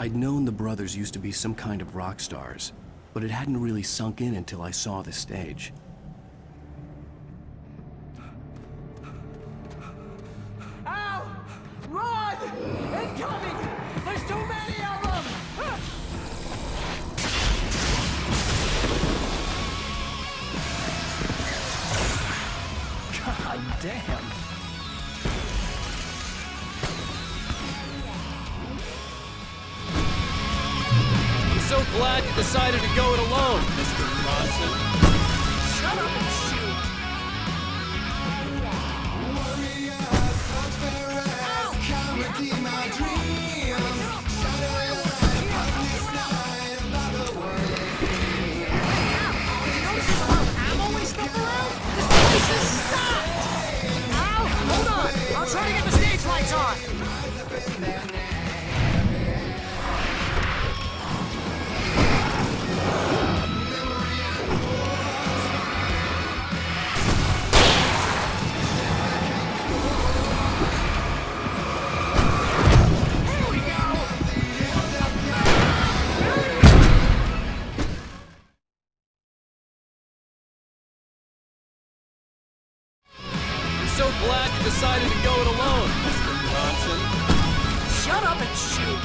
I'd known the brothers used to be some kind of rock stars, but it hadn't really sunk in until I saw the stage. Ow! Run! Incoming! There's too many of them! God damn! I'm so glad you decided to go it alone, Mr. Bronson. Shut up and shoot! Hold on! I'll try to get the stage lights on! Here we go! I'm so glad you decided to go it alone, Mr. Bronson. Shut up and shoot!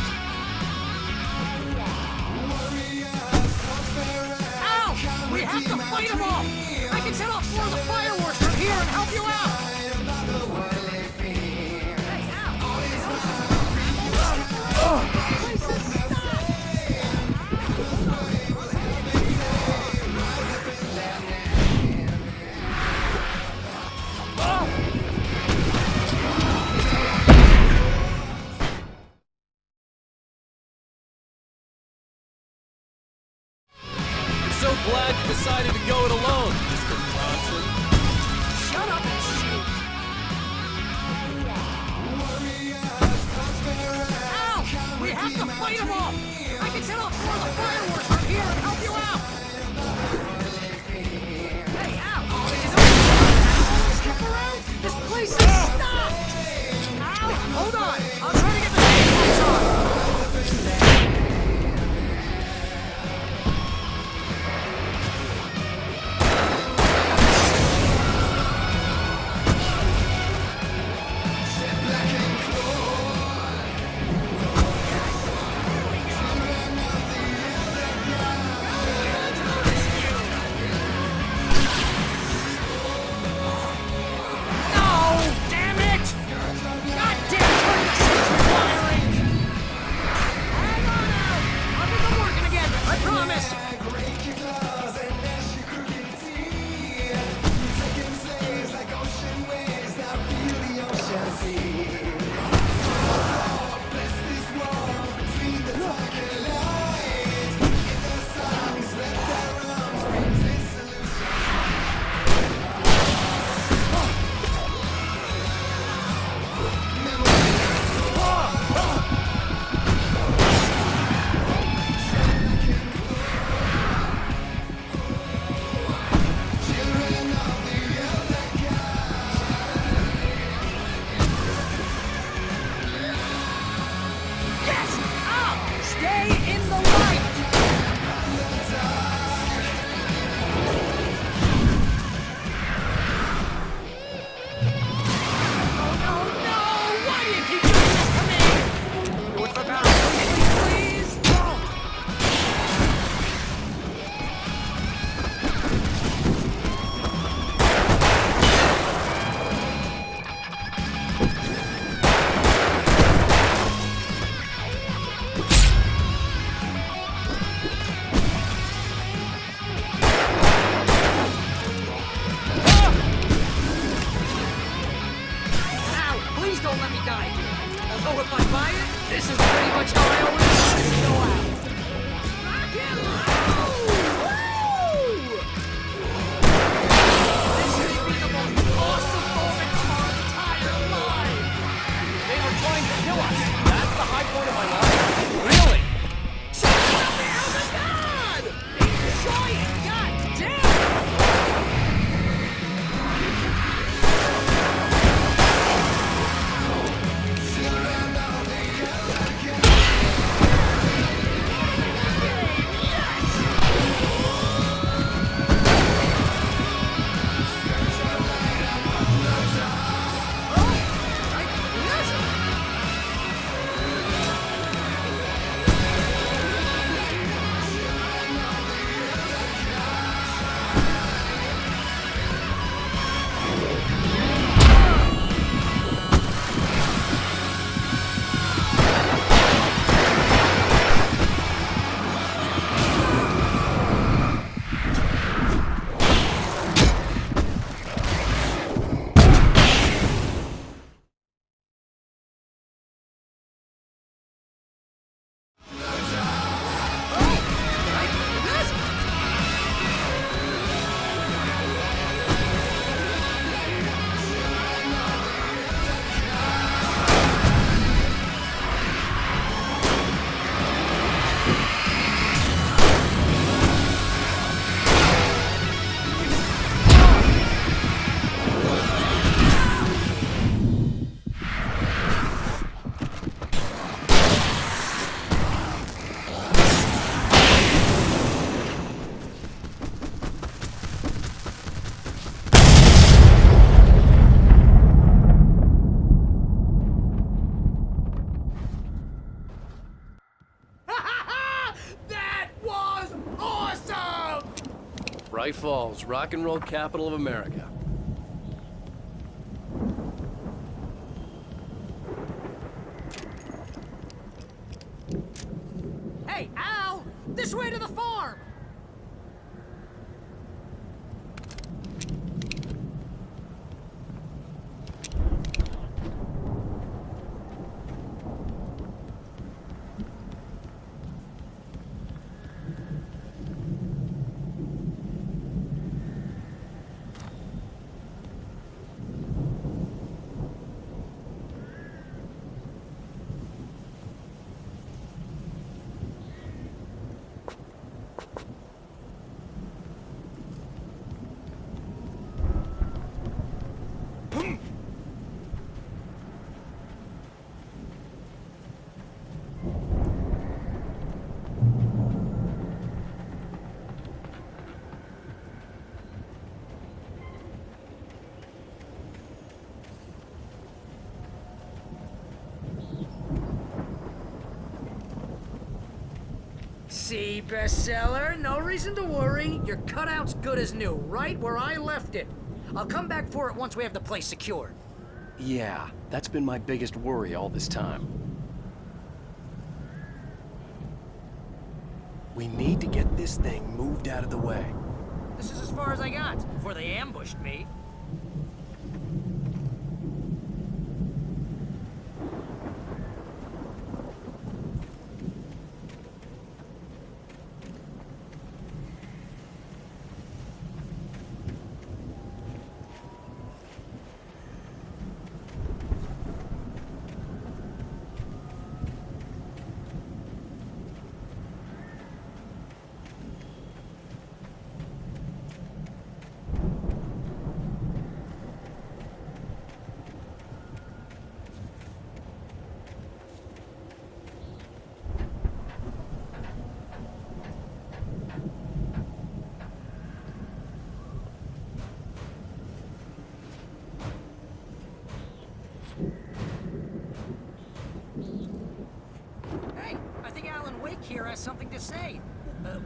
Ow! We have to fight them off! I can set off more of the fireworks from here and help you out! I'm so glad you decided to go it alone, Mr. Bronson. Shut up and shoot! Ow! We have to fight them off! I can set off more of the fireworks from here and help you out! Hey, ow! Step around! This place is stopped! Ow! Hold on! I'll try to get the stage lights on! No! Damn it! God damn it! Turn the stage firing! Hang on now! I'll get them working again, I promise! Yes! Up! Stay in the light! Oh no! Why do you keep doing this to me? What's the matter? Please don't! Ow! Please don't let me die here. Although if I buy it, this is pretty much how I always wanted to go out. Rock and roll! Woo! This may be the most awesome moment of our entire life. They were trying to kill us. That's the high point of my life. Really? Shut up! Oh my God! Enjoy it! God damn! Falls, rock and roll capital of America. Hey, Al! This way to the farm! See, bestseller, no reason to worry. Your cutout's good as new, right where I left it. I'll come back for it once we have the place secured. Yeah, that's been my biggest worry all this time. We need to get this thing moved out of the way. This is as far as I got before they ambushed me. Hey, I think Alan Wake here has something to say.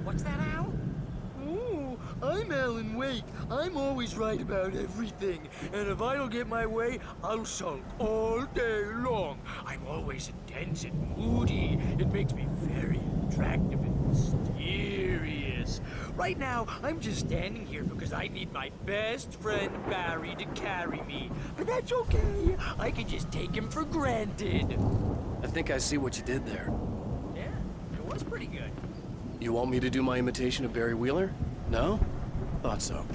What's that, Al? Oh, I'm Alan Wake. I'm always right about everything. And if I don't get my way, I'll sulk all day long. I'm always intense and moody. It makes me very attractive and mysterious. Right now, I'm just standing here because I need my best friend Barry to carry me. But that's okay. I can just take him for granted. I think I see what you did there. Yeah, it was pretty good. You want me to do my imitation of Barry Wheeler? No? Thought so.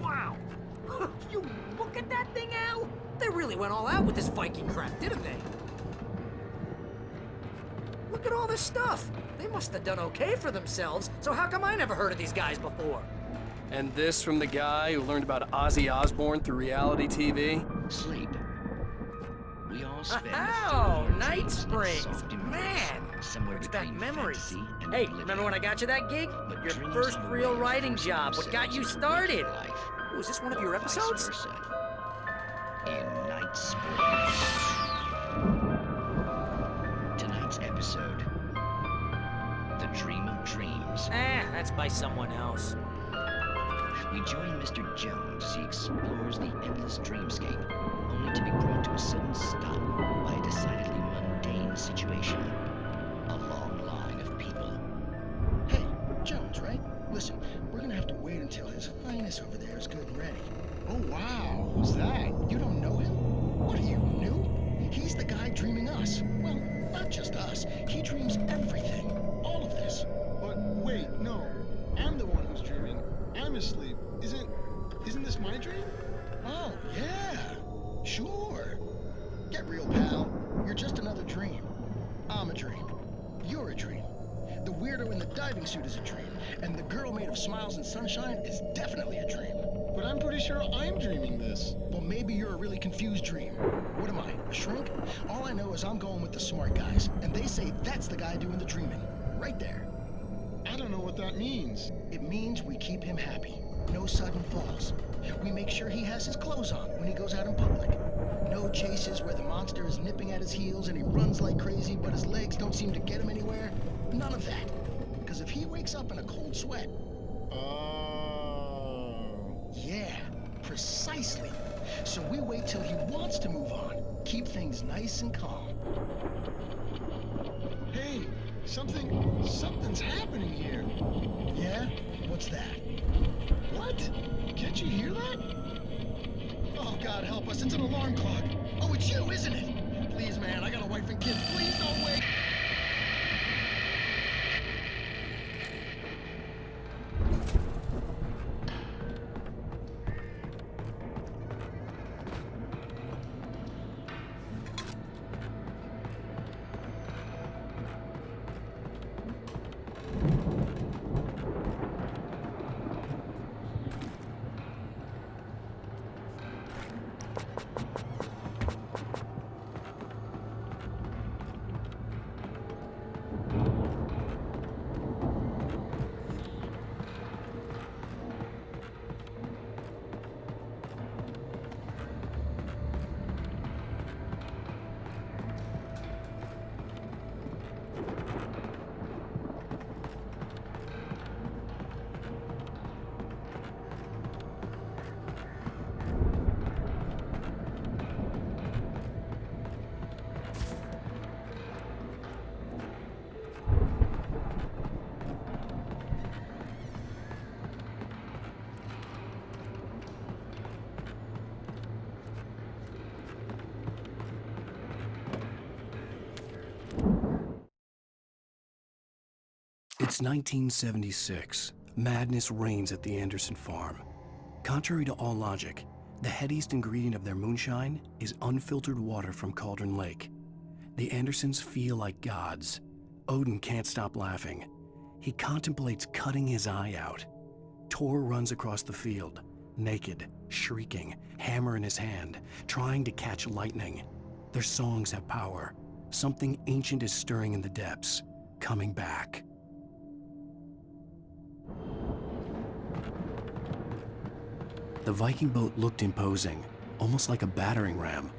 Wow! You look at that thing, Al! They really went all out with this Viking crap, didn't they? Look at all this stuff. They must have done okay for themselves, so how come I never heard of these guys before? And this from the guy who learned about Ozzy Osbourne through reality TV? Sleep. We all spend Oh, 30 years Night in Springs! soft embrace, Man! somewhere Brings back between memories. fantasy and Hey, oblivion. remember when I got you that gig? But Your dreams first on the real way writing force job. What got themselves you into started? waking life, Oh, is this one of your or vice episodes? versa. In Night Springs. Tonight's episode: The Dream of Dreams. That's by someone else. We join Mr. Jones as he explores the endless dreamscape, only to be brought to a sudden stop by a decidedly mundane situation. A long line of people. Hey, Jones, right? Listen, we're gonna have to wait until His Highness over there is good and ready. Oh, wow. Who's that? You don't know him? What are you, new? He's the guy dreaming us. Well, not just us. He dreams everything. All of this. But wait, no. I'm the one who's dreaming. I'm asleep. Isn't this my dream? Oh, yeah. Sure. Get real, pal. You're just another dream. I'm a dream. You're a dream. The weirdo in the diving suit is a dream. And the girl made of smiles and sunshine is definitely a dream. But I'm pretty sure I'm dreaming this. Well, maybe you're a really confused dream. What am I, a shrink? All I know is I'm going with the smart guys, and they say that's the guy doing the dreaming. Right there. I don't know what what that means. It means we keep him happy. No sudden falls. We make sure he has his clothes on when he goes out in public. No chases where the monster is nipping at his heels and he runs like crazy, but his legs don't seem to get him anywhere. None of that. Because if he wakes up in a cold sweat, Oh. yeah, precisely. So we wait till he wants to move on. Keep things nice and calm. Hey, something's happening here. Yeah? What's that? What? Can't you hear that? Oh, God help us, it's an alarm clock. Oh, it's you, isn't it? Please, man, I got a wife and kids. Please don't wait. It's 1976. Madness reigns at the Anderson farm. Contrary to all logic, the headiest ingredient of their moonshine is unfiltered water from Cauldron Lake. The Andersons feel like gods. Odin can't stop laughing. He contemplates cutting his eye out. Tor runs across the field, naked, shrieking, hammer in his hand, trying to catch lightning. Their songs have power. Something ancient is stirring in the depths, coming back. The Viking boat looked imposing, almost like a battering ram.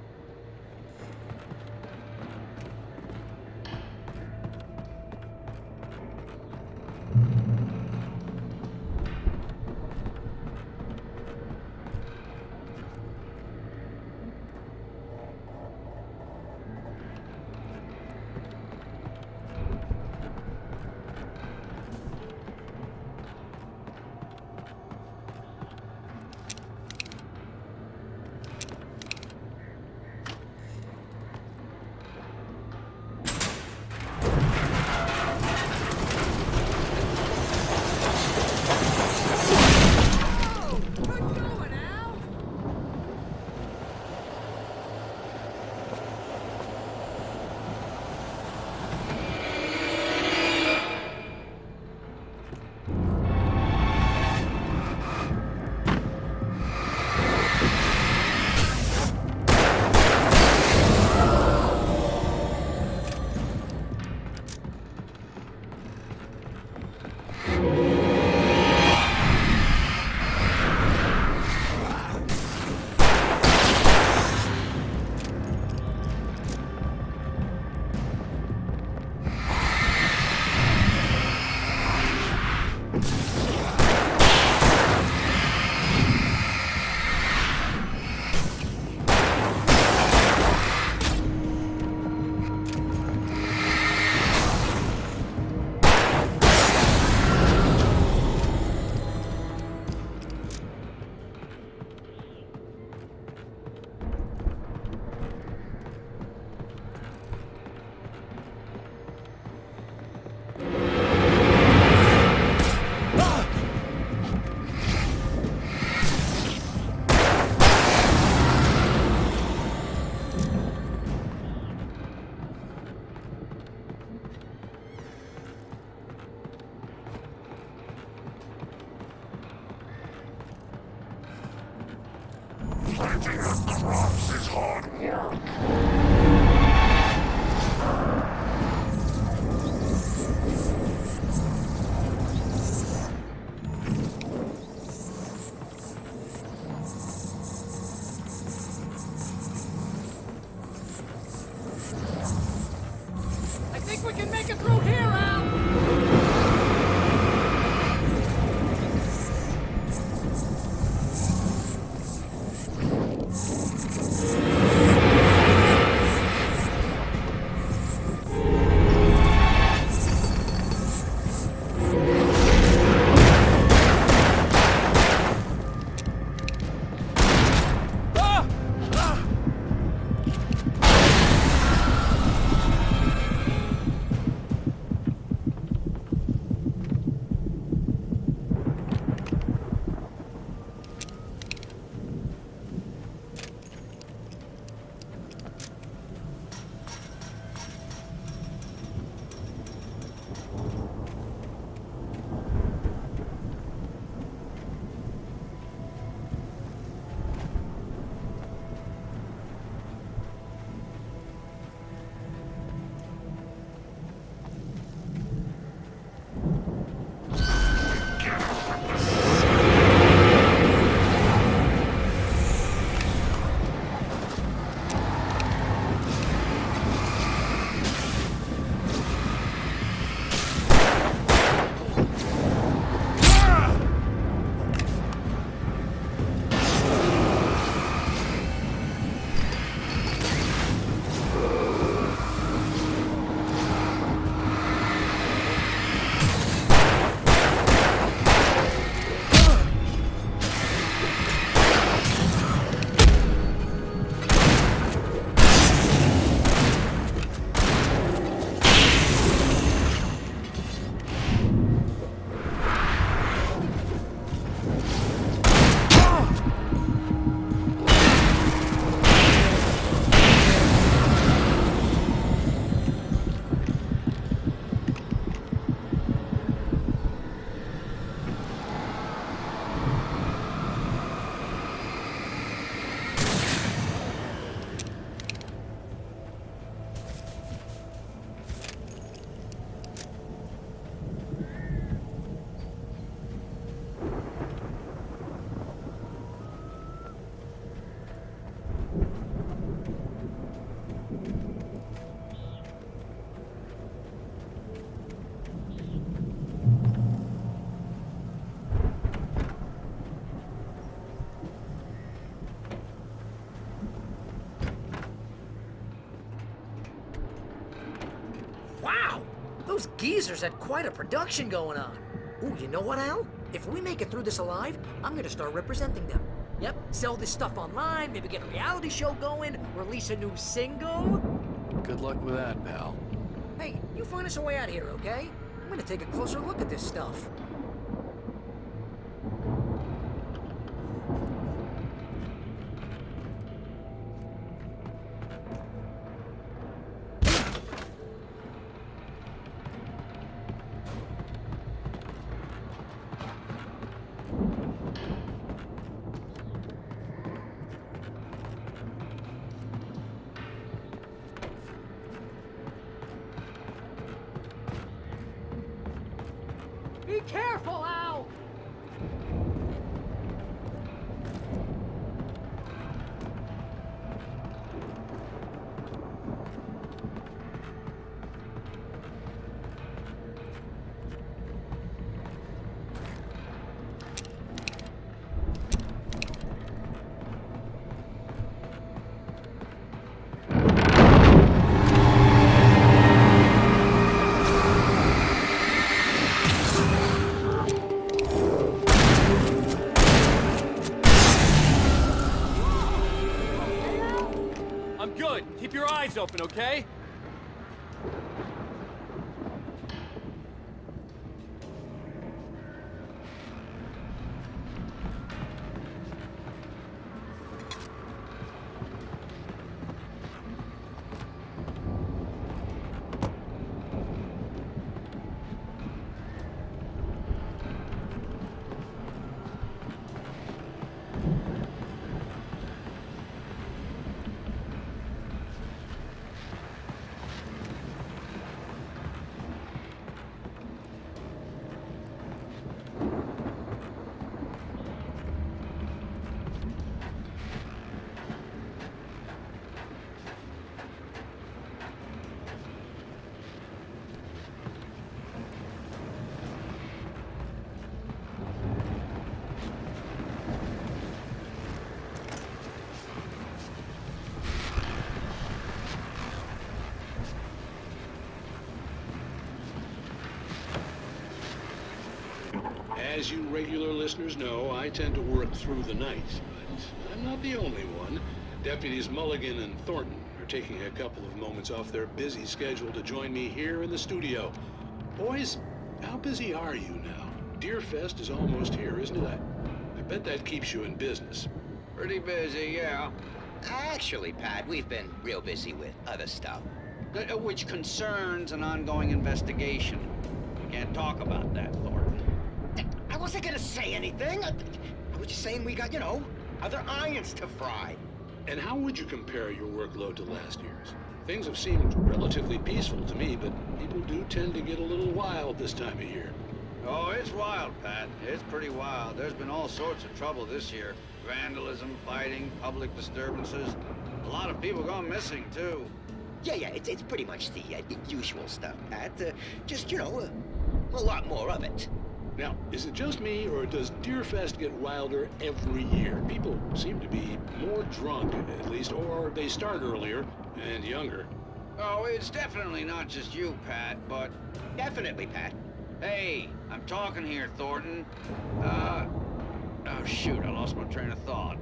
geezers had quite a production going on. Ooh, you know what, Al? If we make it through this alive, I'm gonna start representing them. Yep, sell this stuff online, maybe get a reality show going, release a new single. Good luck with that, pal. Hey, you find us a way out of here, okay? I'm gonna take a closer look at this stuff. Be careful, Al! I'm good. Keep your eyes open, okay? As you regular listeners know, I tend to work through the night, but I'm not the only one. Deputies Mulligan and Thornton are taking a couple of moments off their busy schedule to join me here in the studio. Boys, how busy are you now? Deerfest is almost here, isn't it? I bet that keeps you in business. Pretty busy, yeah. Actually, Pat, we've been real busy with other stuff, which concerns an ongoing investigation. We can't talk about that, Thornton. I wasn't gonna say anything. I was just saying we got, you know, other irons to fry. And how would you compare your workload to last year's? Things have seemed relatively peaceful to me, but people do tend to get a little wild this time of year. Oh, it's wild, Pat. It's pretty wild. There's been all sorts of trouble this year. Vandalism, fighting, public disturbances. A lot of people gone missing, too. Yeah, it's pretty much the usual stuff, Pat. Just, you know, a lot more of it. Now, is it just me, or does Deerfest get wilder every year? People seem to be more drunk, at least, or they start earlier and younger. Oh, it's definitely not just you, Pat, but... Definitely, Pat. Hey, I'm talking here, Thornton. Oh, shoot, I lost my train of thought.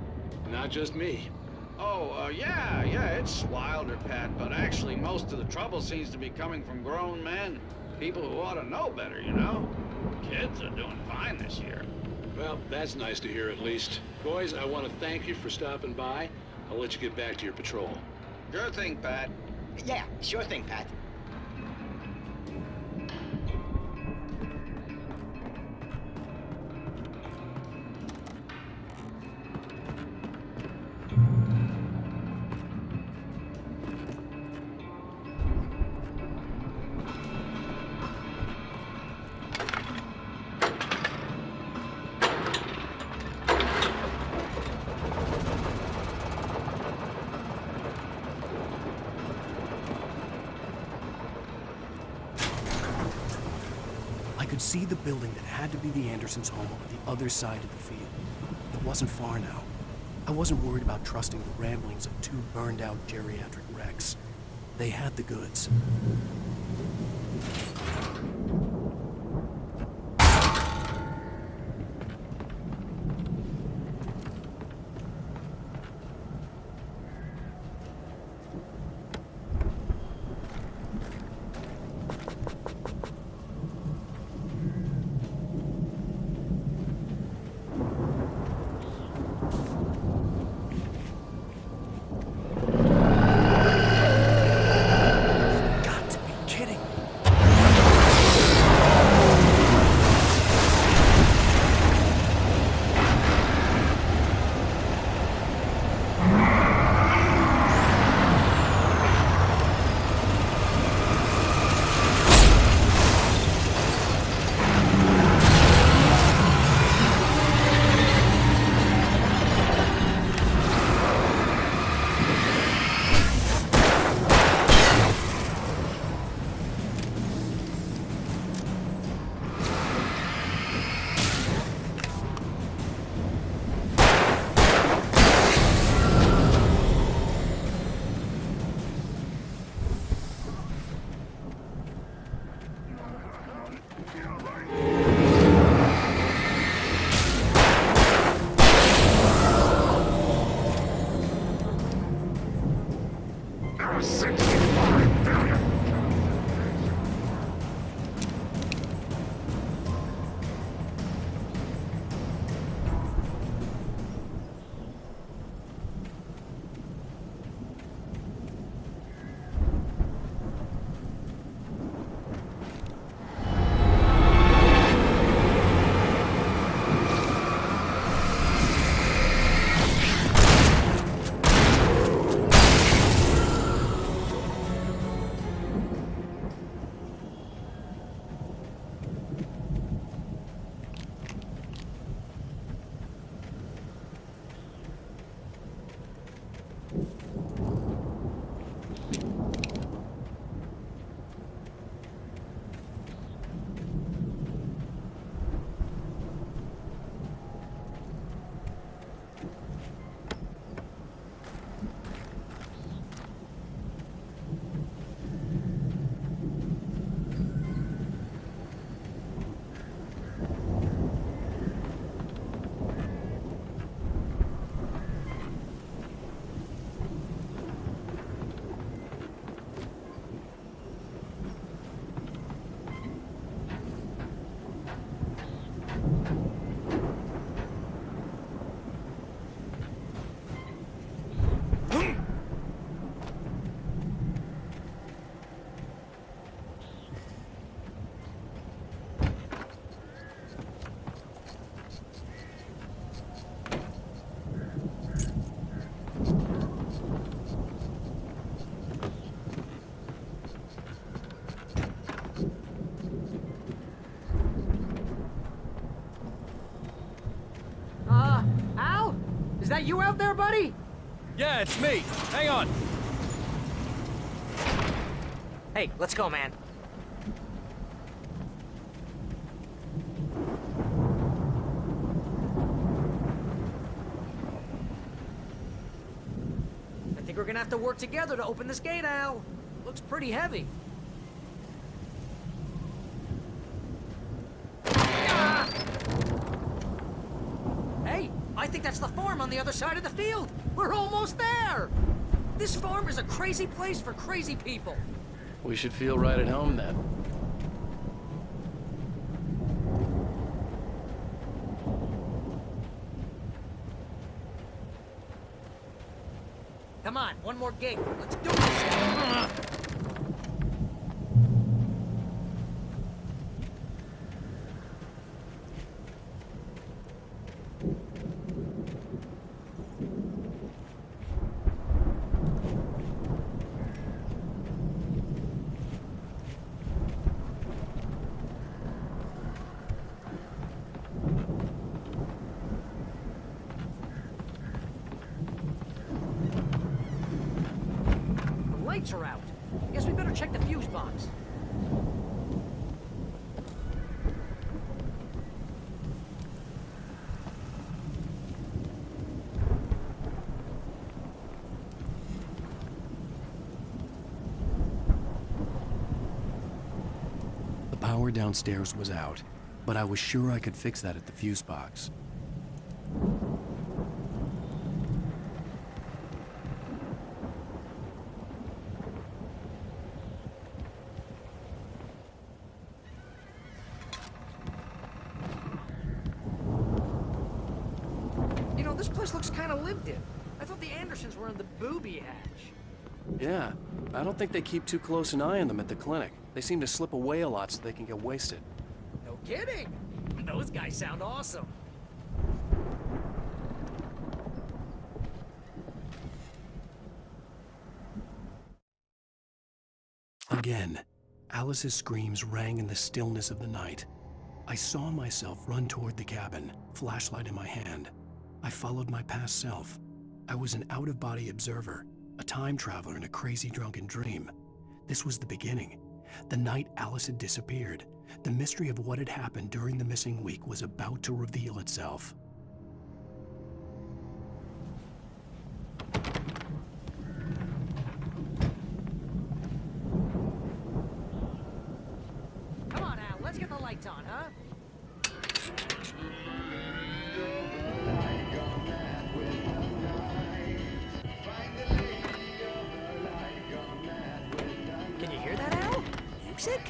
Not just me. Oh, yeah, it's wilder, Pat, but actually most of the trouble seems to be coming from grown men. People who ought to know better, you know? Kids are doing fine this year. Well, that's nice to hear at least. Boys, I want to thank you for stopping by. I'll let you get back to your patrol. Sure thing, Pat. Yeah, sure thing, Pat. I could see the building that had to be the Andersons' home on the other side of the field. It wasn't far now. I wasn't worried about trusting the ramblings of two burned-out geriatric wrecks. They had the goods. Is that you out there, buddy? Yeah, it's me. Hang on. Hey, let's go, man. I think we're gonna have to work together to open this gate, Al. Looks pretty heavy. Ah! Hey, I think that's the farm on the other side of the field. We're almost there. This farm is a crazy place for crazy people. We should feel right at home then. Come on, one more gate. Let's do this. The lights are out. Guess we better check the fuse box. The power downstairs was out, but I was sure I could fix that at the fuse box. You know, this place looks kind of lived in. I thought the Andersons were in the booby hatch. Yeah, I don't think they keep too close an eye on them at the clinic. They seem to slip away a lot so they can get wasted. No kidding. Those guys sound awesome. Again, Alice's screams rang in the stillness of the night. I saw myself run toward the cabin, flashlight in my hand. I followed my past self. I was an out-of-body observer, a time traveler in a crazy drunken dream. This was the beginning. The night Alice had disappeared. The mystery of what had happened during the missing week was about to reveal itself. Come on, Al. Let's get the lights on, huh? Can you hear that, Al? Music?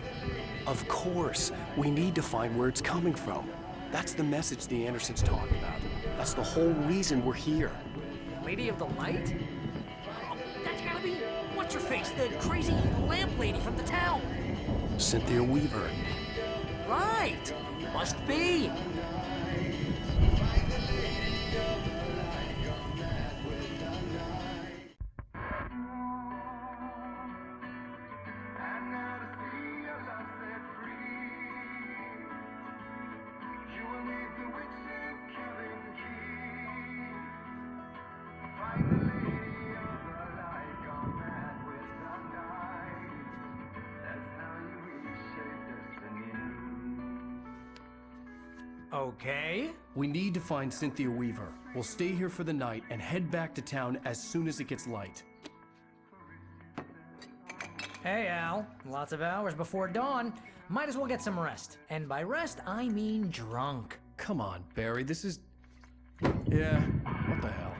Of course, we need to find where it's coming from. That's the message the Andersons talked about. That's the whole reason we're here. Lady of the Light? Oh, that's gotta be... What's her face? The crazy lamp lady from the town. Cynthia Weaver. Right. Must be. Okay. We need to find Cynthia Weaver. We'll stay here for the night and head back to town as soon as it gets light. Hey, Al. Lots of hours before dawn. Might as well get some rest. And by rest, I mean drunk. Come on, Barry, this is... Yeah, what the hell?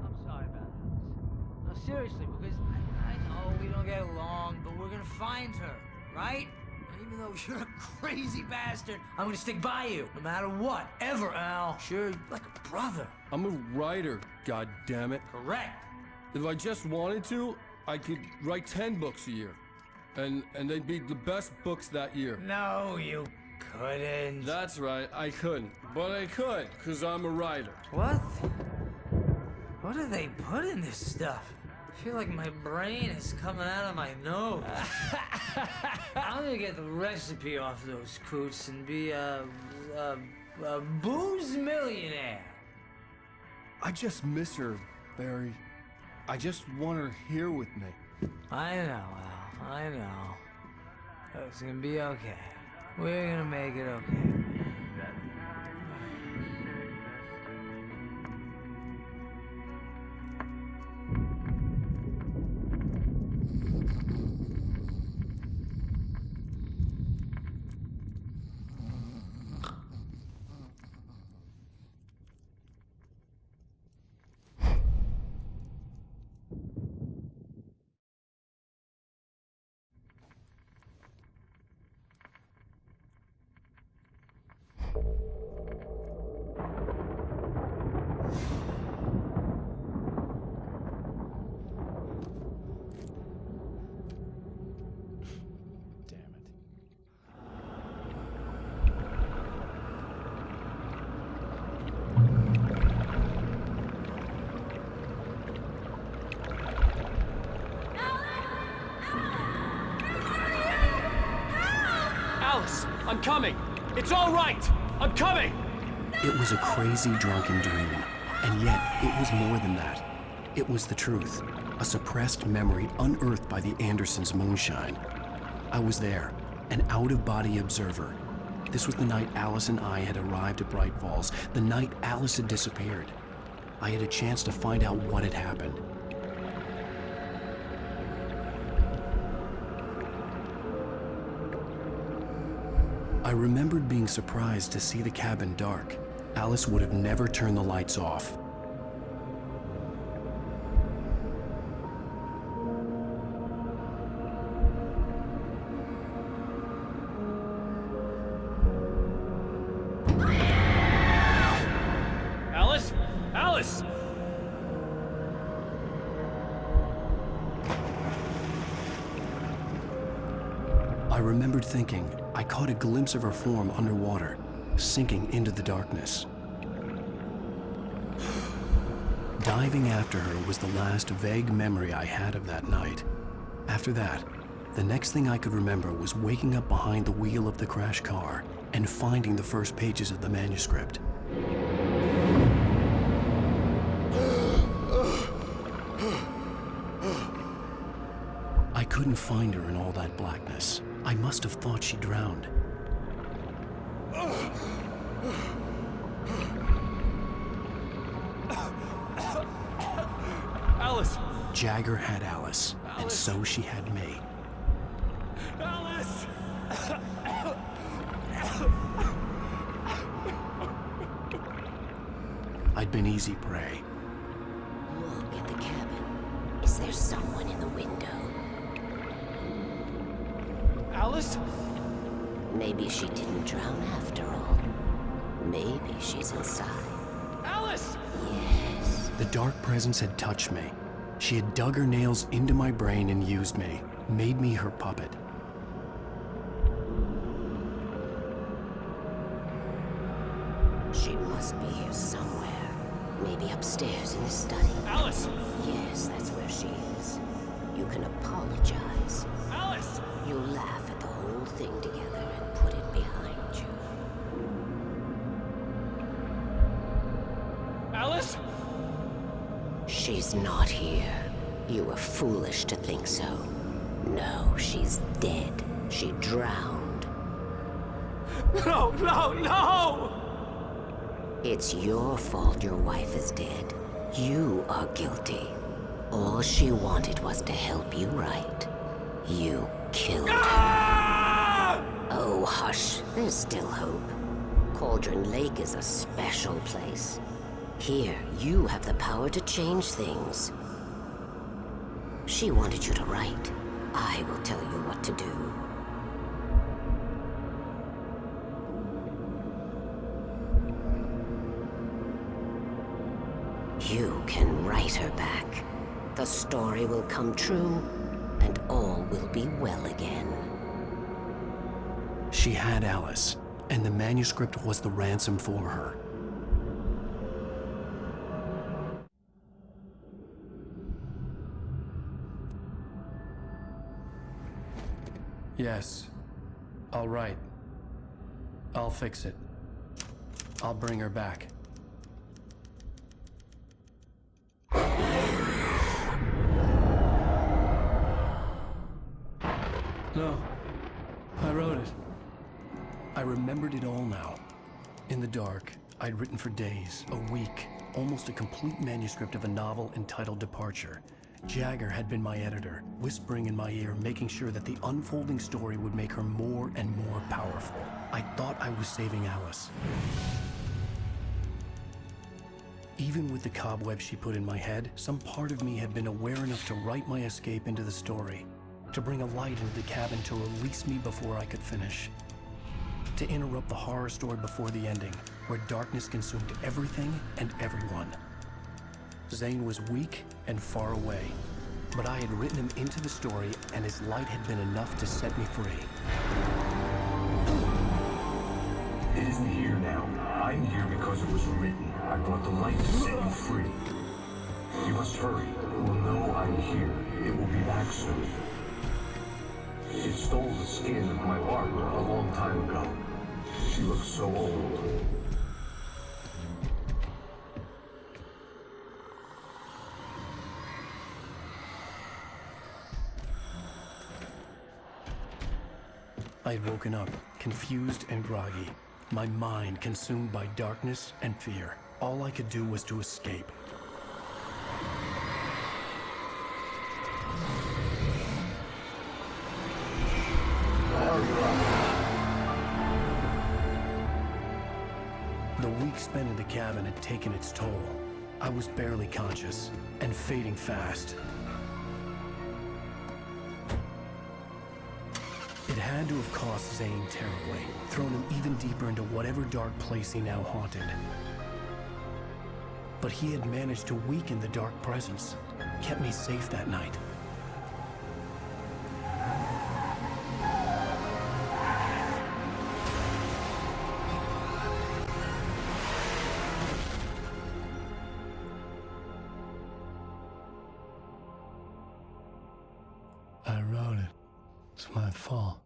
I'm sorry about this. No, seriously, because I know we don't get along, but we're gonna find her, right? And even though you're a crazy bastard, I'm gonna stick by you, no matter what, ever, Al. Sure, like a brother. I'm a writer, goddammit. Correct. If I just wanted to, I could write 10 books a year. And they'd be the best books that year. No, you couldn't. That's right, I couldn't. But I could, because I'm a writer. What? What do they put in this stuff? I feel like my brain is coming out of my nose. I'm gonna get the recipe off those coots and be a booze millionaire. I just miss her, Barry. I just want her here with me. I know, Al. I know. It's gonna be okay. We're gonna make it okay. Alice, I'm coming. It's all right. I'm coming. It was a crazy drunken dream, and yet it was more than that. It was the truth, a suppressed memory unearthed by the Andersons' moonshine. I was there, an out-of-body observer. This was the night Alice and I had arrived at Bright Falls, the night Alice had disappeared. I had a chance to find out what had happened. I remembered being surprised to see the cabin dark. Alice would have never turned the lights off. Alice? Alice! I remembered thinking I caught a glimpse of her form underwater, sinking into the darkness. Diving after her was the last vague memory I had of that night. After that, the next thing I could remember was waking up behind the wheel of the crashed car and finding the first pages of the manuscript. I couldn't find her in all that blackness. I must have thought she drowned. Alice! Jagger had Alice, and so she had me. Alice! I'd been easy prey. Look at the cabin. Is there someone in the window? Alice? Maybe she didn't drown after all. Maybe she's inside. Alice! Yes. The dark presence had touched me. She had dug her nails into my brain and used me, made me her puppet. She must be here somewhere. Maybe upstairs in the study. Alice! Yes, that's where she is. You can apologize. Alice! You'll laugh at the whole thing together and put it behind you. Alice? She's not here. You were foolish to think so. No, she's dead. She drowned. No, no, no! It's your fault your wife is dead. You are guilty. All she wanted was to help you right. You killed her. Oh, hush. There's still hope. Cauldron Lake is a special place. Here, you have the power to change things. She wanted you to write. I will tell you what to do. You can write her back. The story will come true, and all will be well again. She had Alice, and the manuscript was the ransom for her. Yes, All right. I'll fix it. I'll bring her back. No. I wrote it. I remembered it all now. In the dark, I'd written for days, a week, almost a complete manuscript of a novel entitled Departure. Jagger had been my editor, whispering in my ear, making sure that the unfolding story would make her more and more powerful. I thought I was saving Alice. Even with the cobwebs she put in my head, some part of me had been aware enough to write my escape into the story, to bring a light into the cabin to release me before I could finish, to interrupt the horror story before the ending, where darkness consumed everything and everyone. Zane was weak and far away, but I had written him into the story, and his light had been enough to set me free. It isn't here now. I'm here because it was written. I brought the light to set you free. You must hurry. It will know I'm here. It will be back soon. It stole the skin of my Barbara a long time ago. She looks so old. I had woken up, confused and groggy, my mind consumed by darkness and fear. All I could do was to escape. The week spent in the cabin had taken its toll. I was barely conscious and fading fast. It had to have cost Zane terribly, thrown him even deeper into whatever dark place he now haunted. But he had managed to weaken the dark presence, kept me safe that night. I wrote it. It's my fault.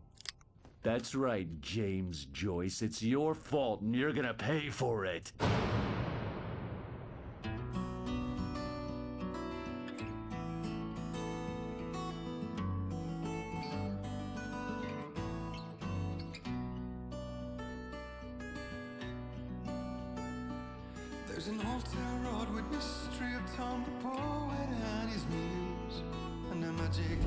That's right, James Joyce. It's your fault, and you're gonna pay for it. There's an old town road with mystery of Tom the poet and his muse, and a magic